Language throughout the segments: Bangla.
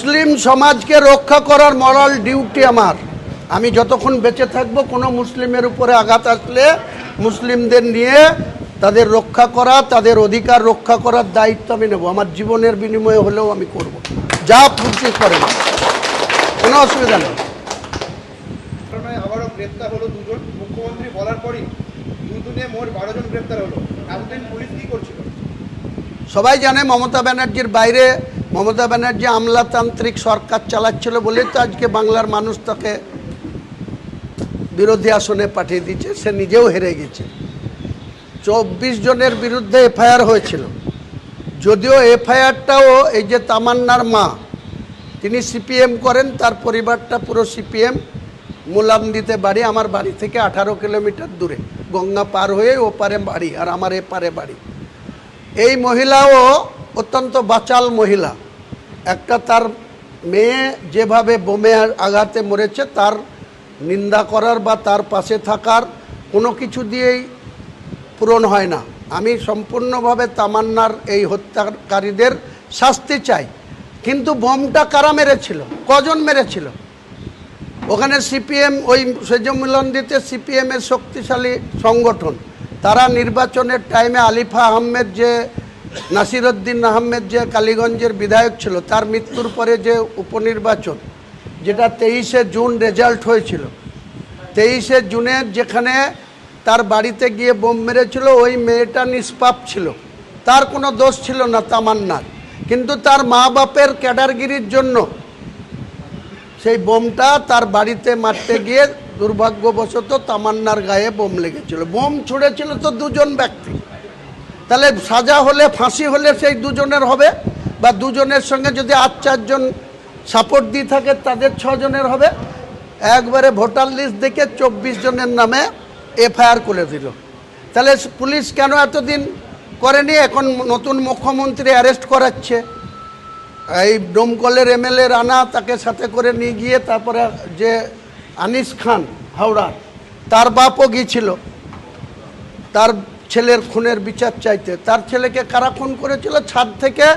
মুসলিম সমাজকে রক্ষা করার মরাল ডিউটি আমার। আমি যতক্ষণ বেঁচে থাকবো কোনো মুসলিমের উপরে আঘাত আসলে মুসলিমদের নিয়ে তাদের রক্ষা করা, তাদের অধিকার রক্ষা করার দায়িত্ব আমি নেব। আমার জীবনের বিনিময়ে হলেও আমি করব, যা খুশি করে, কোনো অসুবিধা নেই। আবারও গ্রেপ্তার হলো দুজন, মুখ্যমন্ত্রী বলার পরই দুদিনে মোট 12 জন গ্রেপ্তার হলো। এতদিন পুলিশ কি করছিল? সবাই জানে মমতা ব্যানার্জির বাইরে মমতা ব্যানার্জি আমলাতান্ত্রিক সরকার চালাচ্ছিল বলে তো আজকে বাংলার মানুষ তাকে বিরোধী আসনে পাঠিয়ে দিয়েছে, সে নিজেও হেরে গেছে। 24 জনের বিরুদ্ধে এফআইআর হয়েছিল, যদিও এফআইআরটাও এই যে তামান্নার মা, তিনি সিপিএম করেন, তার পরিবারটা পুরো সিপিএম, মুলামদিতে বাড়ি, আমার বাড়ি থেকে 18 কিলোমিটার দূরে, গঙ্গা পার হয়ে ওপারে বাড়ি আর আমার এপারে বাড়ি। এই মহিলাও অত্যন্ত বাচাল মহিলা। একটা তার মেয়ে যেভাবে বোমে আঘাতে মরেছে তার নিন্দা করার বা তার পাশে থাকার কোনো কিছু দিয়েই পূরণ হয় না। আমি সম্পূর্ণভাবে তামান্নার এই হত্যাকারীদের শাস্তি চাই। কিন্তু বোমটা কারা মেরেছিল, কজন মেরেছিল? ওখানে সিপিএম, ওই সেজমিলন্দিতে সিপিএমের শক্তিশালী সংগঠন, তারা নির্বাচনের টাইমে আলিফা আহমেদ, যে নাসিরউদ্দিন আহমেদ যে কালীগঞ্জের বিধায়ক ছিল, তার মৃত্যুর পরে যে উপনির্বাচন, যেটা 23শে জুন রেজাল্ট হয়েছিল, 23শে জুনে যেখানে তার বাড়িতে গিয়ে বোম মেরেছিল, ওই মেয়েটা নিষ্পাপ ছিল, তার কোনো দোষ ছিল না তামান্নার। কিন্তু তার মা বাপের ক্যাডারগিরির জন্য সেই বোমটা তার বাড়িতে মারতে গিয়ে দুর্ভাগ্যবশত তামান্নার গায়ে বোম লেগেছিল। বোম ছুঁড়েছিল তো দুজন ব্যক্তি, তাহলে সাজা হলে, ফাঁসি হলে সেই দুজনের হবে, বা দুজনের সঙ্গে যদি 8-4 জন সাপোর্ট দিয়ে থাকে তাদের 6 জনের হবে। একবারে ভোটার লিস্ট দেখে 24 জনের নামে এফআইআর করে দিল। তাহলে পুলিশ কেন এতদিন করেনি? এখন নতুন মুখ্যমন্ত্রী অ্যারেস্ট করাচ্ছে। এই ডোমকলের এমএলএ রানা, তাকে সাথে করে নিয়ে গিয়ে তারপরে যে আনিস খান হাওড়ার, তার বাপও গিয়েছিল তার ছেলের খুনের বিচার চাইতে। তার ছেলেকে কারা খুন করেছিল? ছাদ থেকে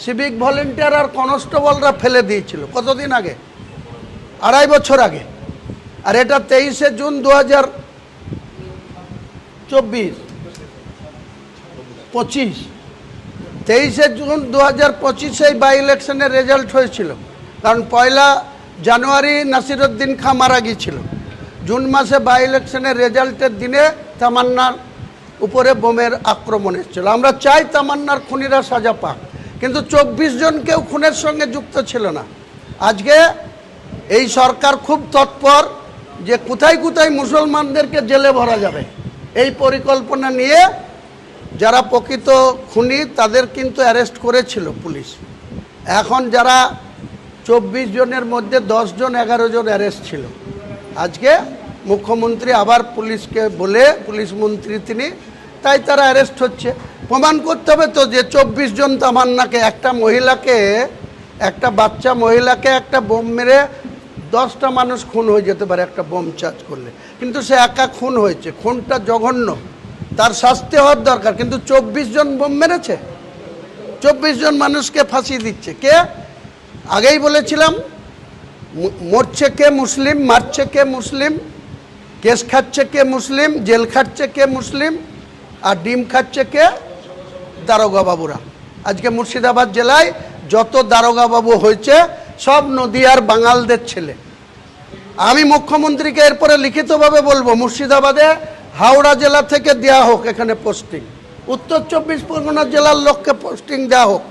সিভিক ভলেন্টিয়ার আর কনস্টেবলরা ফেলে দিয়েছিল। কতদিন আগে? 2.5 বছর আগে। আর এটা 23শে জুন 2025, 23শে জুন 2025 বাই ইলেকশনের রেজাল্ট হয়েছিল। কারণ 1 জানুয়ারি নাসিরউদ্দিন খাঁ মারা গিয়েছিল। জুন মাসে বাই ইলেকশনের রেজাল্টের দিনে তামান্নার উপরে বোমের আক্রমণ এসেছিল। আমরা চাই তামান্নার খুনিরা সাজা পাক, কিন্তু 24 জন কেউ খুনের সঙ্গে যুক্ত ছিল না। আজকে এই সরকার খুব তৎপর যে কোথায় কোথায় মুসলমানদেরকে জেলে ভরা যাবে, এই পরিকল্পনা নিয়ে যারা প্রকৃত খুনি তাদের কিন্তু অ্যারেস্ট করেছিল পুলিশ। এখন যারা 24 জনের মধ্যে 10 জন 11 জন অ্যারেস্ট ছিল। আজকে মুখ্যমন্ত্রী আবার পুলিশকে বলে, পুলিশ মন্ত্রী তিনি, তাই তারা অ্যারেস্ট হচ্ছে। প্রমাণ করতে হবে তো যে 24 জন তামান্নাকে, একটা মহিলাকে, একটা বাচ্চা মহিলাকে একটা বোম মেরে 10টা মানুষ খুন হয়ে যেতে পারে একটা বোম চার্জ করলে, কিন্তু সে একা খুন হয়েছে। খুনটা জঘন্য, তার শাস্তি হওয়ার দরকার। কিন্তু 24 জন বোম মেরেছে, 24 জন মানুষকে ফাঁসি দিচ্ছে কে? আগেই বলেছিলাম, মরছে কে মুসলিম, মারছে কে মুসলিম, কেস খাচ্ছে কে মুসলিম, জেল খাচ্ছে কে মুসলিম, আর ডিম খাচ্ছে কে? দারোগা বাবুরা। আজকে মুর্শিদাবাদ জেলায় যত দারোগা বাবু হয়েছে সব নদিয়ার বাঙালদের ছেলে। আমি মুখ্যমন্ত্রীকে এরপরে লিখিতভাবে বলবো, মুর্শিদাবাদে হাওড়া জেলা থেকে দেওয়া হোক এখানে পোস্টিং, উত্তর 24 পরগনা জেলার লোককে পোস্টিং দেওয়া হোক।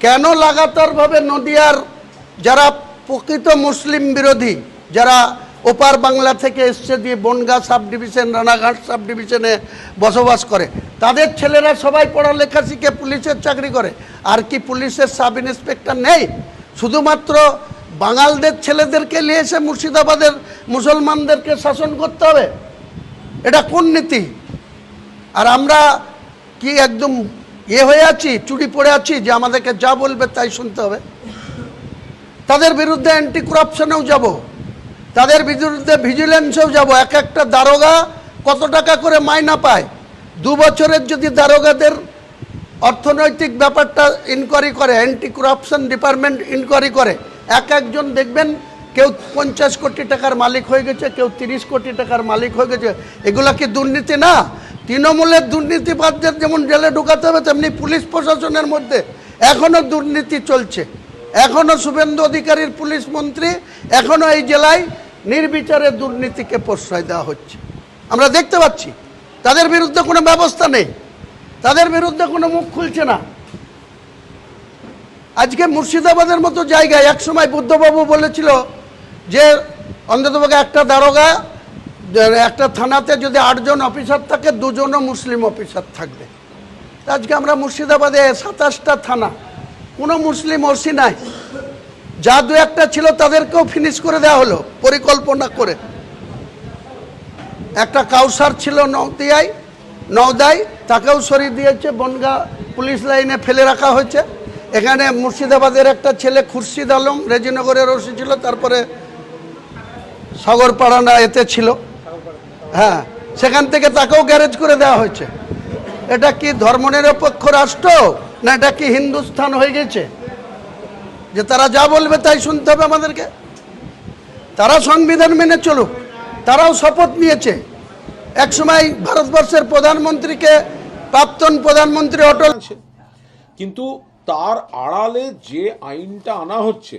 কেন লাগাতারভাবে নদিয়ার যারা প্রকৃত মুসলিম বিরোধী, যারা ওপার বাংলা থেকে এসছে দিয়ে Bongaon sub division, Ranaghat sub ডিভিশনে বসবাস করে, তাদের ছেলেরা সবাই পড়ালেখা শিখে পুলিশের চাকরি করে। আর কি পুলিশের সাব ইন্সপেক্টর নেই? শুধুমাত্র বাঙালদের ছেলেদেরকে নিয়ে এসে মুর্শিদাবাদের মুসলমানদেরকে শাসন করতে হবে? এটা কোন নীতি? আর আমরা কি একদম হয়ে আছি, চুরি পড়ে আছি যে আমাদেরকে যা বলবে তাই শুনতে হবে? তাদের বিরুদ্ধে অ্যান্টি করাপশনেও যাব, তাদের বিরুদ্ধে ভিজিলেন্সেও যাব। এক একটা দারোগা কত টাকা করে মাইনা পায়? 2 বছরের যদি দারোগাদের অর্থনৈতিক ব্যাপারটা ইনকোয়ারি করে, অ্যান্টি করাপশন ডিপার্টমেন্ট ইনকোয়ারি করে, একজন দেখবেন কেউ 50 কোটি টাকার মালিক হয়ে গেছে, কেউ 30 কোটি টাকার মালিক হয়ে গেছে। এগুলা কি দুর্নীতি না? তৃণমূলের দুর্নীতিবাদদের যেমন জেলে ঢুকাতে হবে, তেমনি পুলিশ প্রশাসনের মধ্যে এখনও দুর্নীতি চলছে। এখনও শুভেন্দু অধিকারীর পুলিশ মন্ত্রী, এখনও এই জেলায় নির্বিচারে দুর্নীতিকে প্রশ্রয় দেওয়া হচ্ছে। আমরা দেখতে পাচ্ছি তাদের বিরুদ্ধে কোনো ব্যবস্থা নেই, তাদের বিরুদ্ধে কোনো মুখ খুলছে না। আজকে মুর্শিদাবাদের মতো জায়গায় একসময় বুদ্ধবাবু বলেছিল যে অন্ততপক্ষে একটা দারোগা, একটা থানাতে যদি 8 জন অফিসার থাকে 2 জনও মুসলিম অফিসার থাকবে। আজকে আমরা মুর্শিদাবাদে 27টা থানা, কোনো মুসলিম ওসি নাই। যা 2-1টা ছিল তাদেরকেও ফিনিশ করে দেওয়া হলো পরিকল্পনা করে। একটা কাউসার ছিল নওদায়, তাকেও সরিয়ে দিয়েছে, বনগা পুলিশ লাইনে ফেলে রাখা হয়েছে। এখানে মুর্শিদাবাদের একটা ছেলে খুরশিদ আলম রেজিনগরের ওসি ছিল, তারপরে সাগরপাড়া এতে ছিল, হ্যাঁ, সেখান থেকে তাকেও গ্যারেজ করে দেওয়া হয়েছে। এটা কি ধর্মনিরপেক্ষ রাষ্ট্র, না এটা কি হিন্দুস্থান হয়ে গেছে যে তারা যা বলবে তাই শুনতে হবে আমাদেরকে? তারা সংবিধান মেনে চলুক, তারাও শপথ নিয়েছে। একসময় ভারতবর্ষের প্রধানমন্ত্রীকে প্রাক্তন প্রধানমন্ত্রী অটল, কিন্তু তার আড়ালে যে আইনটা আনা হচ্ছে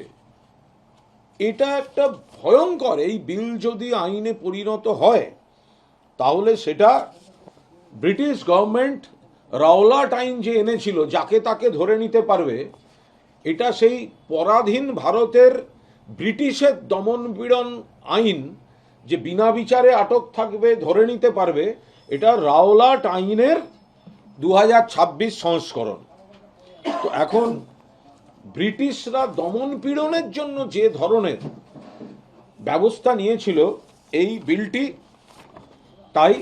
এটা একটা ভয়ঙ্কর। এই বিল যদি আইনে পরিণত হয় তাহলে সেটা ব্রিটিশ গভর্নমেন্ট রাওলাট আইন যে এনেছিল, যাকে তাকে ধরে নিতে পারবে, এটা সেই পরাধীন ভারতের ব্রিটিশের দমনপীড়ন আইন, যে বিনা বিচারে আটক থাকবে, ধরে নিতে পারবে, এটা রাওলাট আইনের 2026 সংস্করণ। তো এখন ব্রিটিশরা দমন পীড়নের জন্য যে ধরনের ব্যবস্থা নিয়েছিল এই বিলটি, তাই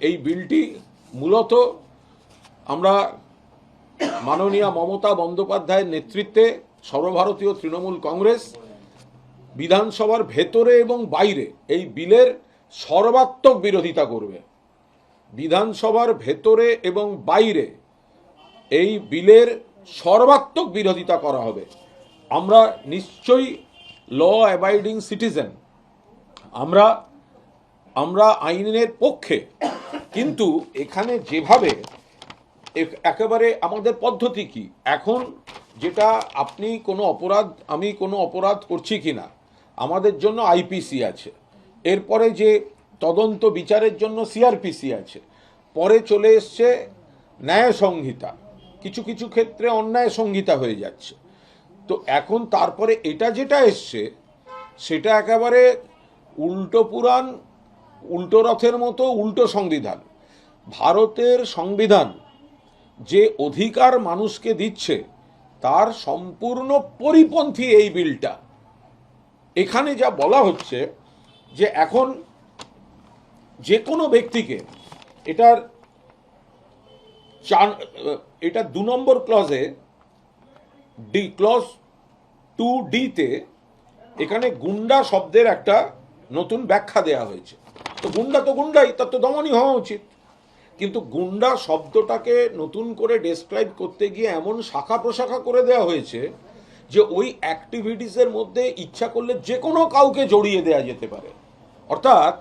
এই বিলটি মূলত আমরা মাননীয় মমতা বন্দ্যোপাধ্যায়ের নেতৃত্বে সর্বভারতীয় তৃণমূল কংগ্রেস বিধানসভার ভেতরে এবং বাইরে এই বিলের সর্বাত্মক বিরোধিতা করবে। বিধানসভার ভেতরে এবং বাইরে এই বিলের সর্বাত্মক বিরোধিতা করা হবে। আমরা নিশ্চয়ই ল অ্যাবাইডিং সিটিজেন, আমরা আইনের পক্ষে, কিন্তু এখানে যেভাবে একেবারে আমাদের পদ্ধতি কি, এখন যেটা আপনি কোনো অপরাধ, আমি কোনো অপরাধ করছি কিনা, আমাদের জন্য আইপিসি আছে, এরপরে যে তদন্ত বিচারের জন্য সিআরপিসি আছে, পরে চলে এসছে ন্যায় সংহিতা, কিছু কিছু ক্ষেত্রে অন্যায় সংহিতা হয়ে যাচ্ছে। তো এখন তারপরে এটা যেটা এসছে সেটা একেবারে উল্টো পুরাণ, উল্টো রথের মতো উল্টো সংবিধান। ভারতের সংবিধান যে অধিকার মানুষকে দিচ্ছে তার সম্পূর্ণ পরিপন্থী এই বিলটা। এখানে যা বলা হচ্ছে যে এখন যে কোনো ব্যক্তিকে, এটা 2 নম্বর ক্লজে, ক্লজ 2D-তে এখানে গুন্ডা শব্দের একটা নতুন ব্যাখ্যা দেয়া হয়েছে। তো গুন্ডা তো গুন্ডাই, তার তো দমনই হওয়া উচিত, কিন্তু গুন্ডা শব্দটাকে নতুন করে ডেসক্রাইব করতে গিয়ে এমন শাখা প্রশাখা করে দেওয়া হয়েছে যে ওই অ্যাক্টিভিটিসের মধ্যে ইচ্ছা করলে যে কোনো কাউকে জড়িয়ে দেয়া যেতে পারে। অর্থাৎ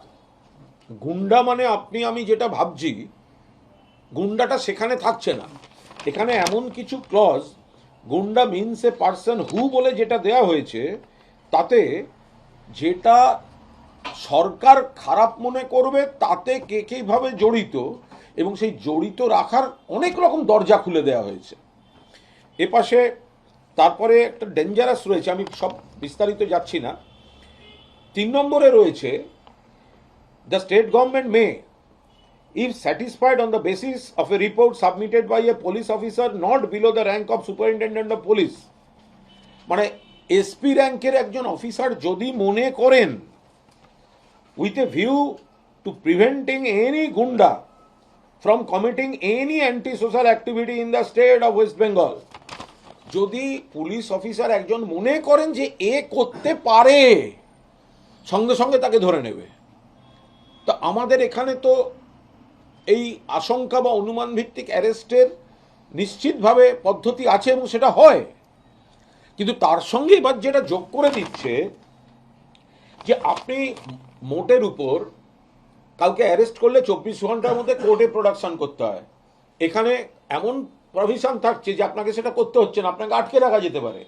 গুন্ডা মানে আপনি আমি যেটা ভাবছি, গুন্ডাটা সেখানে থাকছে না। এখানে এমন কিছু ক্লজ, গুন্ডা মিনস এ পার্সন হু বলে যেটা দেয়া হয়েছে, তাতে যেটা সরকার খারাপ মনে করবে তাতে কে কীভাবে জড়িত, এবং সেই জড়িত রাখার অনেক রকম দরজা খুলে দেওয়া হয়েছে। এপাশে তারপরে একটা ডেঞ্জারাস রয়েছে, আমি সব বিস্তারিত যাচ্ছি না। 3 নম্বরে রয়েছে, the state government May, if satisfied on the basis of a report submitted by a police officer not below the rank of superintendent of police, মানে এসপি র্যাঙ্কের একজন অফিসার যদি মনে করেন with a view to preventing any gunda from committing any anti-social activity in the state of West Bengal, যদি পুলিশ অফিসার একজন মনে করেন যে এ করতে পারে, সঙ্গে সঙ্গে তাকে ধরে নেবে। তো আমাদের এখানে তো এই আশঙ্কা বা অনুমান ভিত্তিক অ্যারেস্টের নিশ্চিতভাবে পদ্ধতি আছে এবং সেটা হয়। কিন্তু তার সঙ্গে এবার যেটা যোগ করে দিচ্ছে যে আপনি মোটের উপর কাউকে অ্যারেস্ট করলে 24 ঘন্টার মধ্যে কোর্টে প্রোডাকশন করতে হয়। এখানে এমন প্রভিশন থাকছে যে আপনাকে সেটা করতে হচ্ছে না, আপনাকে আটকে রাখা যেতে পারে।